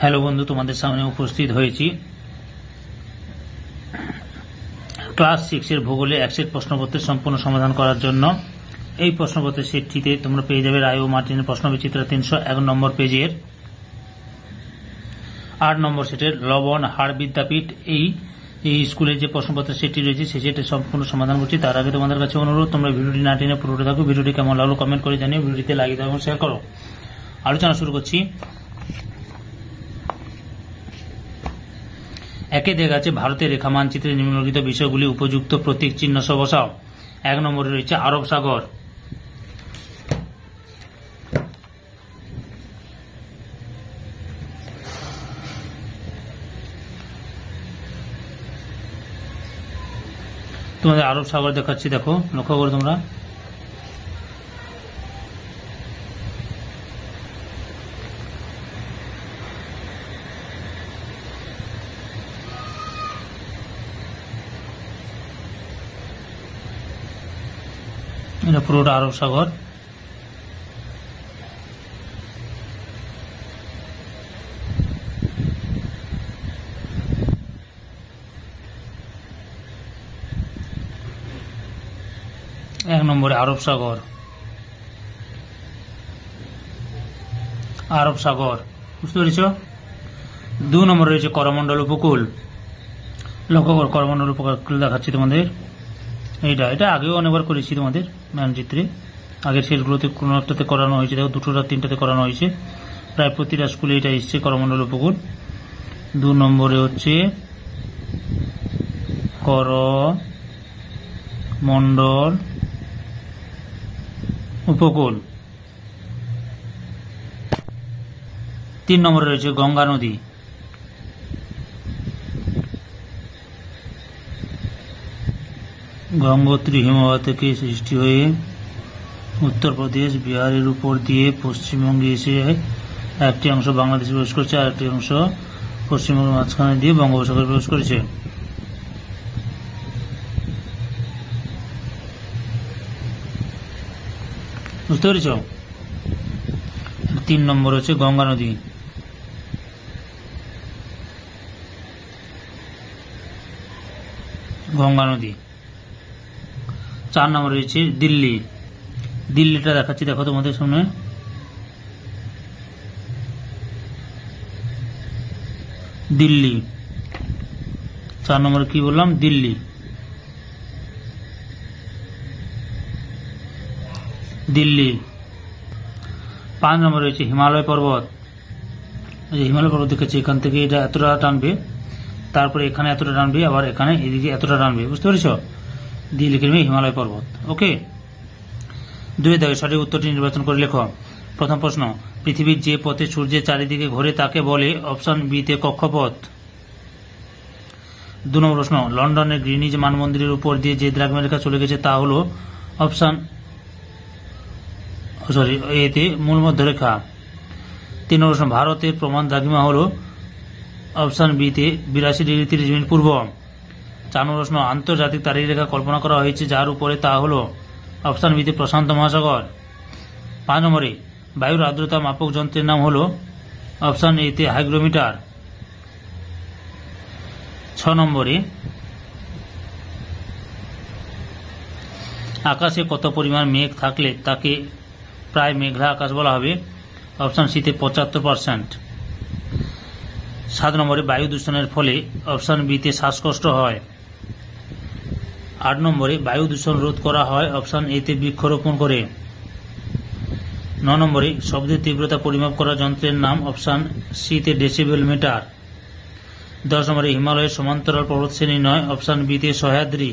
Hello বন্ধু, তোমাদের সামনে উপস্থিত হয়েছি ক্লাস 6 এর ভূগোলে এক সেট প্রশ্নপত্রের সম্পূর্ণ সমাধান করার জন্য। এই প্রশ্নপত্রের সেটটিতে তোমরা পেয়ে যাবে রায় ও মার্টিনের প্রশ্নবিচিত্রা 301 নম্বর পেজের 8 নম্বর সেটের লবণ হাড় বিদ্যাপীঠ এই স্কুলের যে প্রশ্নপত্রের সেটটি রয়েছে সেই সেটের সম্পূর্ণ সমাধান করছি। তার আগে তোমাদের কাছে অনুরোধ, তোমরা ভিডিওটি না টেনে পুরোটা থাকো। ভিডিওটি কেমন লাগলো কমেন্ট করে জানিয়ে ভিডিওটিতে লাইক দাও এবং শেয়ার করো। আলোচনা শুরু করছি। একে দেখা যাচ্ছে ভারতের রেখা মানচিত্রে নিম্নলিখিত বিষয়গুলি উপযুক্ত প্রতীক চিহ্ন সহ বসাও। 1 নম্বরে রয়েছে আরব সাগর। তোমাদের আরব সাগর দেখাচ্ছি, দেখো লক্ষ্য করো তোমরা। এটা পুরোটা আরব সাগর। এক নম্বরে আরব সাগর, আরব সাগর, বুঝতে পেরেছ। 2 নম্বরে রয়েছে করমণ্ডল উপকূল। লক্ষ্য কর, করমণ্ডল উপকূল দেখাচ্ছি তোমাদের। এটা আগেও অনেকবার করেছি তোমাদের মানচিত্রে, আগের সেটগুলোতে কোনো একটাতে করানো হয়েছে, দেখো 2টা 3টাতে করানো হয়েছে। প্রায় প্রতিটা স্কুলে এটা এসছে করমণ্ডল উপকূল। 2 নম্বরে হচ্ছে করমণ্ডল উপকূল। 3 নম্বরে রয়েছে গঙ্গা নদী। গঙ্গোত্রী হিমবাহ থেকে সৃষ্টি হয়ে উত্তরপ্রদেশ বিহারের উপর দিয়ে পশ্চিমবঙ্গে এসে একটি অংশ বাংলাদেশে প্রবেশ করেছে, আর একটি অংশ পশ্চিমবঙ্গের মাঝখানে দিয়ে বঙ্গোপসাগরে প্রবেশ করেছে। বুঝতে পেরেছ। 3 নম্বর হচ্ছে গঙ্গা নদী। গঙ্গা নদী। 4 নম্বর রয়েছে দিল্লি। দিল্লিটা দেখাচ্ছি, দেখো তোমাদের সামনে। দিল্লি 4 নম্বরে কি বললাম? দিল্লি। দিল্লি। 5 নম্বরে রয়েছে হিমালয় পর্বত। হিমালয় পর্বত দেখাচ্ছি, এখান থেকে এটা এতটা টানবে, তারপরে এখানে এতটা টানবে, আবার এখানে এদিকে এতটা টানবে, বুঝতে পেরেছ। দিয়ে লিখে নেবে হিমালয় পর্বত। ওকে। 2 থেকে সঠিক উত্তরটি নির্বাচন করে লেখো। প্রথম প্রশ্ন, পৃথিবীর যে পথে সূর্যের চারিদিকে ঘোরে তাকে বলে? অপশন বি তে কক্ষপথ। 2 নম্বর প্রশ্ন, লন্ডনের গ্রিনিজ মানমন্দিরের উপর দিয়ে যে দ্রাঘিমারেখা চলে গেছে তা হল? অপশন এতে মূল মধ্যরেখা। 3 নম্বর প্রশ্ন, ভারতের প্রমাণ দ্রাঘিমা হল? অপশন বি তে 82 ডিগ্রি 30 মিনিট পূর্ব। 4 নম্বর প্রশ্ন, আন্তর্জাতিক তারিখরেখা কল্পনা করা হয়েছে যার উপরে তা হল? অপশন বি তে প্রশান্ত মহাসাগর। 5 নম্বরে বায়ুর আর্দ্রতা মাপক যন্ত্রের নাম হল? অপশন এ তে হাইগ্রোমিটার। 6 নম্বরে আকাশে কত পরিমাণ মেঘ থাকলে তাকে প্রায় মেঘলা আকাশ বলা হবে? অপশন সি তে 75%। 7 নম্বরে বায়ু দূষণের ফলে? অপশন বি তে শ্বাসকষ্ট হয়। 8 নম্বরে বায়ু দূষণ রোধ করা হয়? অপশন এ তে বৃক্ষরোপণ করে। 9 নম্বরে শব্দের তীব্রতা পরিমাপ করা যন্ত্রের নাম? অপশন সি তে ডেসিবেল মিটার। 10 নম্বরে হিমালয়ের সমান্তরাল পর্বতশ্রেণী নয়? অপশন বি তে সহ্যাদ্রি।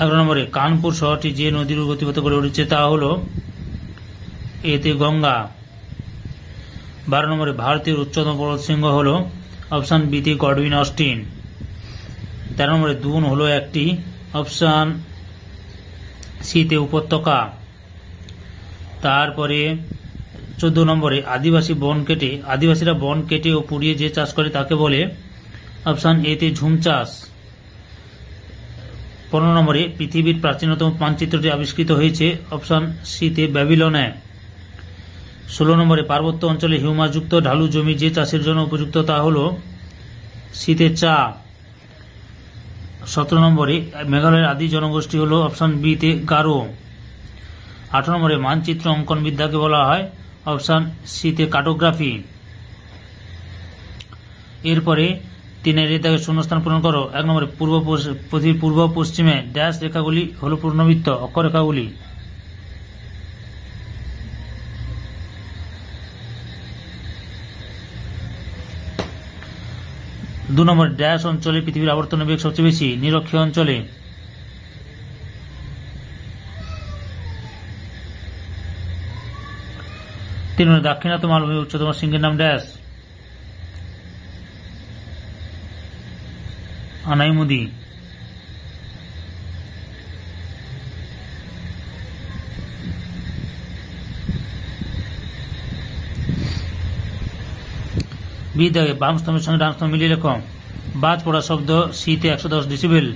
11 নম্বরে কানপুর শহরটি যে নদীর গতিপথে গড়ে উঠেছে তা হল? এতে গঙ্গা। 12 নম্বরে ভারতের উচ্চতম পর্বতশৃঙ্গ হল? অপশন বি তে গডউইন অস্টিন। 13 নম্বরে দুন হল একটি? অপশন সি তে উপত্যকা। তারপরে 14 নম্বরে আদিবাসীরা বন কেটে ও পুড়িয়ে যে চাষ করে তাকে বলে? অপশন এ তে ঝুম চাষ। 15 নম্বরে পৃথিবীর প্রাচীনতম মানচিত্রটি আবিষ্কৃত হয়েছে? অপশন সি তে ব্যাবিলনে। 16 নম্বরে পার্বত্য অঞ্চলে হিউমাসযুক্ত ঢালু জমি যে চাষের জন্য উপযুক্ত তা হল শীতে চা। 17 নম্বরে মেঘালয়ের আদি জনগোষ্ঠী হল অপশন বি তে গারো। 18 নম্বরে মানচিত্র অঙ্কন বিদ্যাকে বলা হয় অপশন সি তে কার্টোগ্রাফি। এরপরে 3 দাগে শূন্যস্থান পূরণ করো। 1 নম্বরে পৃথিবীর পূর্ব পশ্চিমে ড্যাশ রেখাগুলি হল পূর্ণবৃত্ত অক্ষরেখাগুলি। 2 নম্বর ড্যাশ অঞ্চলে পৃথিবীর আবর্তনের বেগ সবচেয়ে বেশি নিরক্ষীয় অঞ্চলে। 3 নম্বর দাক্ষিণাত্য মালভূমির উচ্চতম শৃঙ্গের নাম ড্যাশ আনাইমুদি। 20 দাগে বাম স্তম্ভের সঙ্গে ডান স্তম্ভ মিলিয়ে লেখো। বাজ পড়া শব্দ সিতে 110 ডেসিবেল।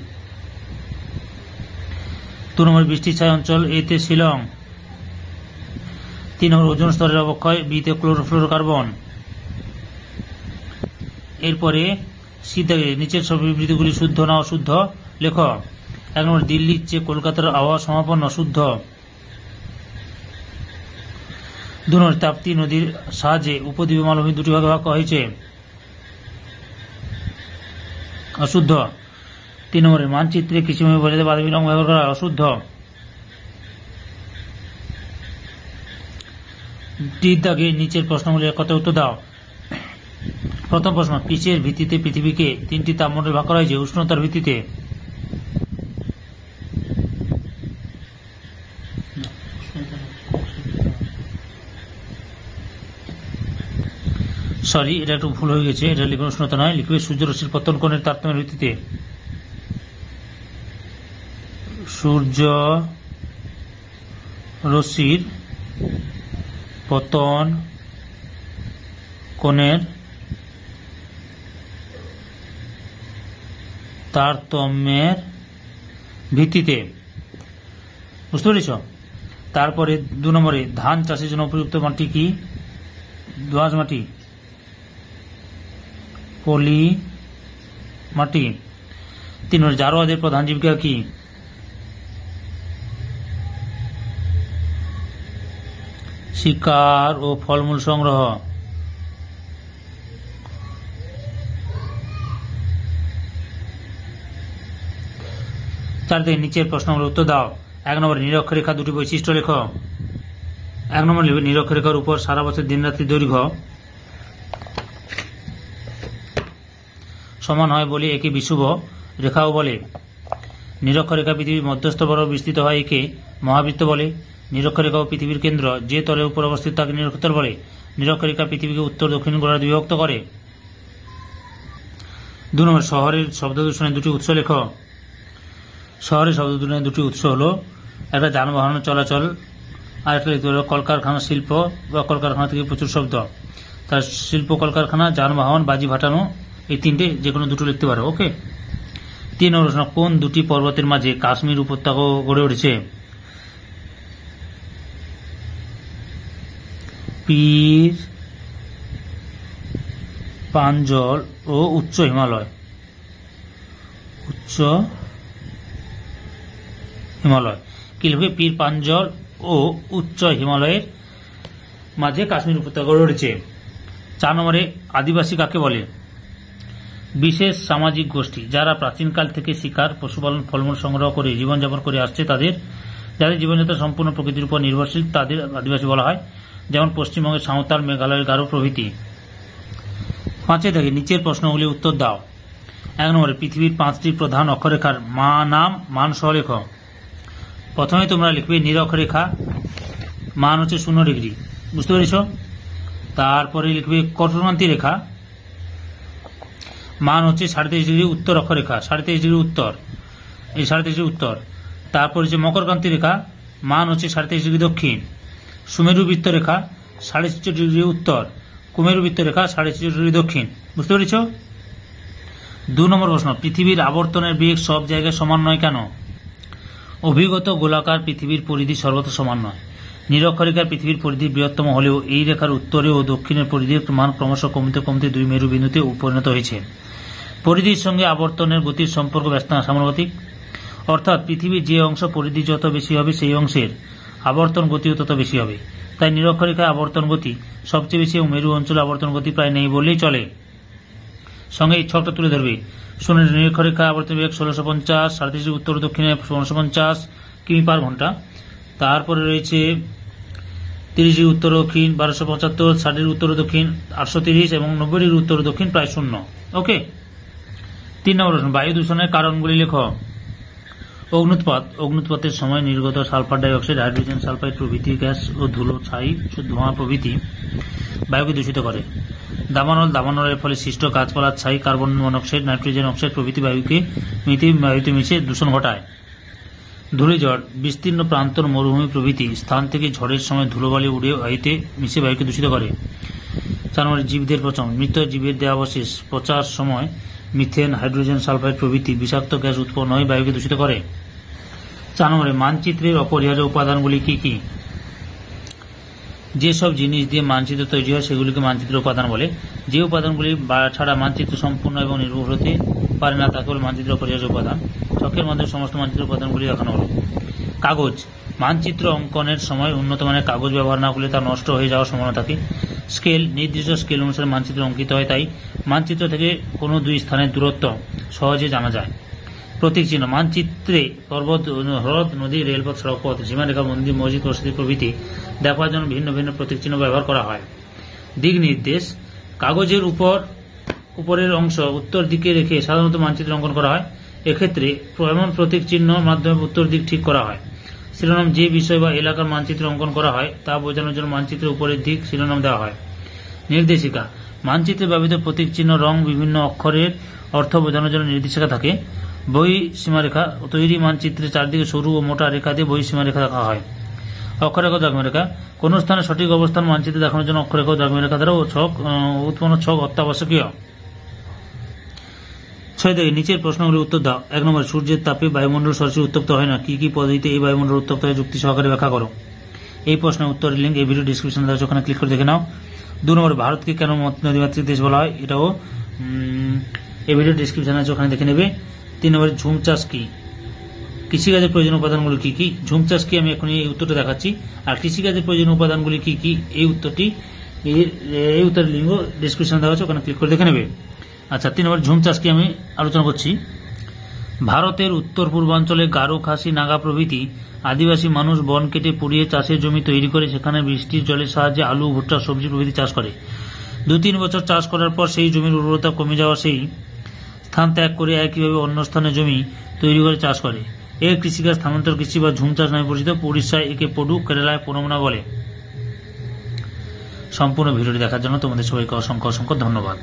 2 নম্বর বৃষ্টির ছায়া অঞ্চল এতে শিলং। 3 নম্বর ওজোন স্তরের অবক্ষয় বিতে ক্লোরোফ্লোরোকার্বন। এরপরে সি দাগে নিচের সব বিবৃতিগুলি শুদ্ধ না অশুদ্ধ লেখো। 1 নম্বর দিল্লির চেয়ে কলকাতার আবহাওয়া সমাপন্ন শুদ্ধ। 2 নম্বর তাপ্তি নদীর সাহায্যে উপদ্বীপীয় মালভূমি দুটি ভাগে ভাগ করা হয়েছে অশুদ্ধ। 3 নম্বরে মানচিত্রে কৃষিভূমি বোঝাতে বাদামি রং ব্যবহার করা অশুদ্ধ। টির দাগে নিচের প্রশ্নগুলির কথা উত্তর দাও। প্রথম প্রশ্ন, কিসের ভিত্তিতে পৃথিবীকে 3টি তাপমণ্ডল ভাগ করা হয়েছে? উষ্ণতার ভিত্তিতে। সরি, এটা একটু ভুল হয়ে গেছে, এটা লিখবে উষ্ণতা নয়, লিখবে সূর্যরশ্মির পতন কোণের তারতম্যের ভিত্তিতে। সূর্য রশ্মির পতন কোণের তারতম্যের ভিত্তিতে, বুঝতে পেরেছ? তারপরে 2 নম্বরে ধান চাষের জন্য উপযুক্ত মাটি কি? দোআঁশ মাটি, পলি মাটি। 3 নম্বরে জারোয়াদের প্রধান জীবিকা কি? শিকার ও ফলমূল সংগ্রহ। 4 থেকে নিচের প্রশ্নগুলোর উত্তর দাও। 1 নম্বরে নিরক্ষরেখা দুটি বৈশিষ্ট্য লেখো। 1 নম্বর লিখবে নিরক্ষরেখার উপর সারা বছর দিনরাত্রি দৈর্ঘ্য সমান হয় বলে একে বিষুব রেখাও বলে। নিরক্ষরেখা পৃথিবীর মধ্যস্থ বরাবর বিস্তৃত হয় একে মহাবৃত্ত বলে। নিরক্ষরেখা ও পৃথিবীর কেন্দ্র যে তলের উপর অবস্থিত তাকে নিরক্ষতল বলে। নিরক্ষরেখা পৃথিবীকে উত্তর দক্ষিণ গোলার্ধে বিভক্ত করে। 2 নম্বর শহরের শব্দ দূষণের দুটি উৎস লেখো। শহরের শব্দ দূষণের দুটি উৎস হলো একটা যানবাহন চলাচল আর একটা লিখতে হলো কলকারখানা, শিল্প বা কলকারখানা থেকে প্রচুর শব্দ। তার শিল্প, কলকারখানা, যানবাহন, বাজি ফাটানো, এই 3টে যে কোনো দুটো লিখতে পারো। ওকে। 3 নম্বর প্রশ্ন, কোন দুটি পর্বতের মাঝে কাশ্মীর উপত্যকা গড়ে উঠেছে? পীর পাঞ্জল ও উচ্চ হিমালয়। উচ্চ হিমালয় কি লিখবে? পীর পাঞ্জল ও উচ্চ হিমালয়ের মাঝে কাশ্মীর উপত্যকা গড়ে উঠেছে। 4 নম্বরে আদিবাসী কাকে বলে? বিশেষ সামাজিক গোষ্ঠী যারা প্রাচীনকাল থেকে শিকার, পশুপালন, ফলমূল সংগ্রহ করে জীবনযাপন করে আসছে, যাদের জীবনযাত্রা সম্পূর্ণ প্রকৃতির উপর নির্ভরশীল তাদের আদিবাসী বলা হয়, যেমন পশ্চিমবঙ্গের সাঁওতাল, মেঘালয়ের গারো প্রভৃতি। 5 থেকে নিচের প্রশ্নগুলি উত্তর দাও। 1 নম্বরে পৃথিবীর 5টি প্রধান অক্ষরেখার নাম মান সহ লেখো। প্রথমে তোমরা লিখবে নিরক্ষরেখা, মান হচ্ছে 0 ডিগ্রি, বুঝতে পেরেছ? তারপরে লিখবে কঠোরক্রান্তি রেখা, মান হচ্ছে 23.5 ডিগ্রি উত্তর অক্ষরেখা, 23.5 ডিগ্রি উত্তর, এই 23.5 ডিগ্রি উত্তর। তারপর হচ্ছে মকরক্রান্তি রেখা, মান হচ্ছে 23.5 ডিগ্রি দক্ষিণ। সুমেরু বৃত্ত রেখা 46 ডিগ্রি উত্তর, কুমেরু বৃত্ত রেখা 46 ডিগ্রি দক্ষিণ, বুঝতে পেরেছ? 2 নম্বর প্রশ্ন, পৃথিবীর আবর্তনের বেগ সব জায়গায় সমান নয় কেন? অভিগত গোলাকার পৃথিবীর পরিধি সর্বত্র সমান নয়। নিরক্ষরেখার পৃথিবীর পরিধি বৃহত্তম হলেও এই রেখার উত্তরে ও দক্ষিণের পরিধির মান ক্রমশ কমতে কমতে দুই মেরু বিন্দুতে পরিণত হয়েছে। পরিধির সঙ্গে আবর্তনের গতির সম্পর্ক সমানুপাতিক, অর্থাৎ পৃথিবীর যে অংশ পরিধি যত বেশি হবে সেই অংশের আবর্তন গতিও তত বেশি হবে। তাই নিরক্ষরেখায় আবর্তন গতি সবচেয়ে বেশি এবং মেরু অঞ্চলে আবর্তন গতি প্রায় নেই বললেই চলে। সঙ্গে এই ছকটা তুলে ধরবে। শূন্যের নিরক্ষরেখা আবর্তন বেগ 1650, 37 উত্তর দক্ষিণে 1550 কিমি পার ঘন্টা। তারপরে রয়েছে 30 উত্তর দক্ষিণ 1275, 60 উত্তর দক্ষিণ 830 এবং 90 উত্তর দক্ষিণ প্রায় শূন্য। ওকে। 3 নম্বর প্রশ্ন, বায়ু দূষণের কারণগুলি লেখ। অগ্নুৎপাত, অগ্নুৎপাতের সময় নির্গত sulphur die oxide, hydrogen sulphide প্রভৃতি গ্যাস ও ধুলো, ছাই, ধোঁয়া প্রভৃতি বায়ুকে দূষিত করে। দাবানল, দাবানলের ফলে সৃষ্ট গাছপালার ছাই, কার্বন মনোক্সাইড, নাইট্রোজেন অক্সাইড প্রভৃতি বায়ুতে মিশে দূষণ ঘটায়। ধূলিঝড়, বিস্তীর্ণ প্রান্তর, মরুভূমি প্রভৃতি স্থান থেকে ঝড়ের সময় ধুলোবালি উড়ে বায়ুতে মিশে বায়ুকে দূষিত করে। 4 নম্বর, জীবদের পচন, মৃত জীবের দেহাবশেষ পচার সময় মিথেন, হাইড্রোজেন সালফাইড প্রভৃতি বিষাক্ত গ্যাস উৎপন্ন হয়ে বায়ুকে দূষিত করে। 4 নম্বরে, মানচিত্রের অপরিহার্য উপাদানগুলি কি কি? যেসব জিনিস দিয়ে মানচিত্র তৈরি হয় সেগুলিকে মানচিত্রের উপাদান বলে। যে উপাদানগুলি ছাড়া মানচিত্র সম্পূর্ণ এবং নির্ভুল হতে পারে না তাকে বলে মানচিত্রের অপরিহার্য উপাদান। ছকের মাধ্যমে সমস্ত মানচিত্রের উপাদানগুলি দেখানো হলো। কাগজ, মানচিত্র অঙ্কনের সময় উন্নত মানের কাগজ ব্যবহার না করলে তা নষ্ট হয়ে যাওয়ার সম্ভাবনা থাকে। স্কেল, নির্দিষ্ট স্কেল অনুসারে মানচিত্র অঙ্কিত হয়, তাই মানচিত্র থেকে কোনো দুই স্থানের দূরত্ব সহজে জানা যায়। প্রতীক চিহ্ন, মানচিত্রে পর্বত, হ্রদ, নদী, রেলপথ, সড়কপথ, সীমারেখা, মন্দির, মসজিদ, মসজিদ প্রভৃতি দেখার জন্য ভিন্ন ভিন্ন প্রতীক চিহ্ন ব্যবহার করা হয়। দিক নির্দেশ, কাগজের উপরের অংশ উত্তর দিকে রেখে সাধারণত মানচিত্র অঙ্কন করা হয়। এক্ষেত্রে এমন প্রতীক চিহ্নের মাধ্যমে উত্তর দিক ঠিক করা হয়। শিরোনাম, যে বিষয় বা এলাকার মানচিত্র অঙ্কন করা হয় তা বোঝানোর জন্য মানচিত্রের উপরের দিক শিরোনাম দেওয়া হয়। নির্দেশিকা, মানচিত্রে ব্যবহৃত প্রতীক চিহ্ন, রং, বিভিন্ন অক্ষরের অর্থ বোঝানোর জন্য নির্দেশিকা থাকে। বহিঃসীমারেখা, তৈরি মানচিত্রের চারদিকে সরু ও মোটা রেখা দিয়ে বহিঃসীমারেখা রাখা হয়। অক্ষরেখা, দ্রাঘিমারেখা, কোন স্থানে সঠিক অবস্থান মানচিত্রে দেখানোর জন্য অক্ষরেখা ও দ্রাঘিমারেখা দ্বারা উৎপন্ন ছক অত্যাবশ্যকীয়। 6 থেকে নিচের প্রশ্নগুলির উত্তর দাও। 1 নম্বর, সূর্যের তাপে বায়ুমণ্ডল সরাসরি উত্তপ্ত হয় না, কি কি পদ্ধতিতে এই বায়ুমণ্ডল উত্তপ্ত হয় যুক্তি সহকারে ব্যাখ্যা করো। এই প্রশ্নের উত্তরের লিঙ্ক এই ভিডিও ডিসক্রিপশনে দেওয়া আছে, ওখানে ক্লিক করে দেখে নাও। 2 নম্বর, ভারতকে কেন নদীমাতৃক দেশ বলা হয়, এটাও এই ভিডিও ডিসক্রিপশনে আছে, ওখানে দেখে নেবে। 3 নম্বর, ঝুম চাষ কি, কৃষিকাজের প্রয়োজনীয় উপাদানগুলি কি কি? ঝুম চাষ কি আমি এখন এই উত্তরটা দেখাচ্ছি, আর কৃষিকাজের প্রয়োজনীয় উপাদানগুলি কি কি এই উত্তরের লিঙ্ক ডিসক্রিপশনে দেওয়া আছে, ওখানে ক্লিক করে দেখে নেবে। আচ্ছা, 3 নম্বর, ঝুম চাষ কি আমি আলোচনা করছি। ভারতের উত্তর পূর্বাঞ্চলে গারো, খাসি, নাগা প্রভৃতি আদিবাসী মানুষ বন কেটে পুড়িয়ে চাষের জমি তৈরি করে সেখানে বৃষ্টির জলের সাহায্যে আলু, ভুট্টা, সবজি প্রভৃতি চাষ করে। 2-3 বছর চাষ করার পর সেই জমির উর্বরতা কমে যাওয়া সেই স্থান ত্যাগ করে একইভাবে অন্য স্থানে জমি তৈরি করে চাষ করে। এর কৃষিকাজ স্থানান্তর কৃষি বা ঝুম চাষ নামে পরিচিত। উড়িষ্যায় একে পডু, কেরালায় পনমনা বলে। সম্পূর্ণ ভিডিওটি দেখার জন্য তোমাদের সবাইকে অসংখ্য অসংখ্য ধন্যবাদ।